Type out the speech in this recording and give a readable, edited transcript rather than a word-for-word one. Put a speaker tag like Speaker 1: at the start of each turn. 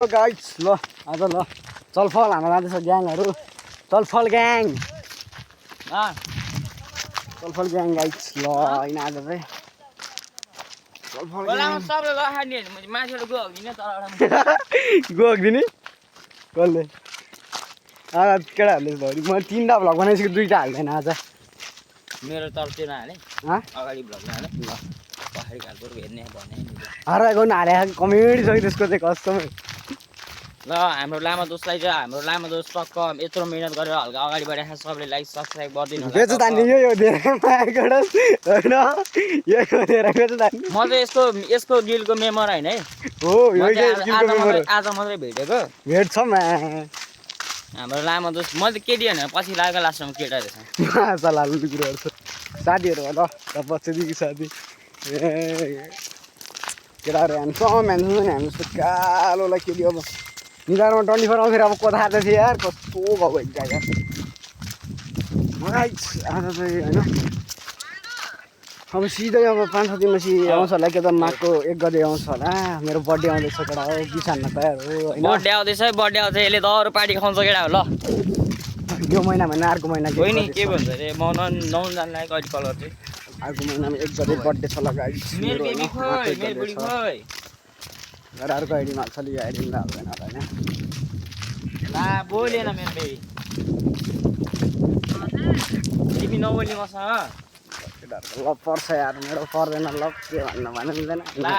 Speaker 1: guys ल आज ल चलफल हाम्रो जाँदैछ ग्याङहरू चलफल ग्याङ चलफल ग्याङ गाइस ल होइन आज चाहिँ चलफल ग्याङ गोगिदिने कसले आज केटाहरूले धरि मैले 3टा भ्लग बनाइसकेँ 2टा हाल्दैन आज
Speaker 2: मेरो तर्तिर हाले अगाडि भ्लग हाले ल पछाडि घालको हेर्ने भन्ने
Speaker 1: हराएको हाले कमेडी छ त्यसको चाहिँ कस्तमै
Speaker 2: ल हाम्रो लामा दोस्तलाई चाहिँ हाम्रो लामा दोस्त टक्क यत्रो मेहनत गरेर हल्का अगाडि बढाएको सबले लाइक सब्स्क्राइब गरिदिनु होला
Speaker 1: बेच तान्ने यो धेरै मायाको हैन यो धेरै बेच तान्ने
Speaker 2: म चाहिँ यसको गिलको मेम्बर हैन है
Speaker 1: हो यो गिलको मेम्बर
Speaker 2: आज मात्रै भेटेको
Speaker 1: भेट्छ म
Speaker 2: हाम्रो लामा दोस्त म चाहिँ केटी हैन पछि लागेको लास्टमा केटा रहेछ
Speaker 1: माछा लाल्नु कुरोहरु छ साथीहरु ल बच्चैदेखि साथी केटाहरु हामी कालोलाई केटी अब निधारमा 24 आउँथ्यो अब कता थाहा थियो यार कस्तो गयो एक्जा यार आज चाहिँ हैन अब सिधै अब 5-6 दिनपछि आउँछ होला के त माघको 1 गते आउँछ होला मेरो बर्थडे आउँदैछ केटा हो बिसान्न तयार हो हैन
Speaker 2: बर्थडे आउँदैछ बर्थडे आउँछ यसले दरो पार्टी खाउँछ केटा हो ल
Speaker 1: यो महिना भने अर्को महिना के
Speaker 2: होइन के भन्छ रे म नहुन जान लागेको अहिले कलर चाहिँ
Speaker 1: अर्को महिनामा 1 गते बर्थडे छ ल गाइस
Speaker 2: मेरो बेबी खोइ मेरो बुढी खोइ
Speaker 1: र अर्को आइडी माछाली आइडी ल हैन हैन
Speaker 2: ला बोलेन मेरो बेबी तिमी नबोल्ने मसँग
Speaker 1: ल पर्छ यार मेरो पर्दैन ल के भन्न मिल्दैन
Speaker 2: ला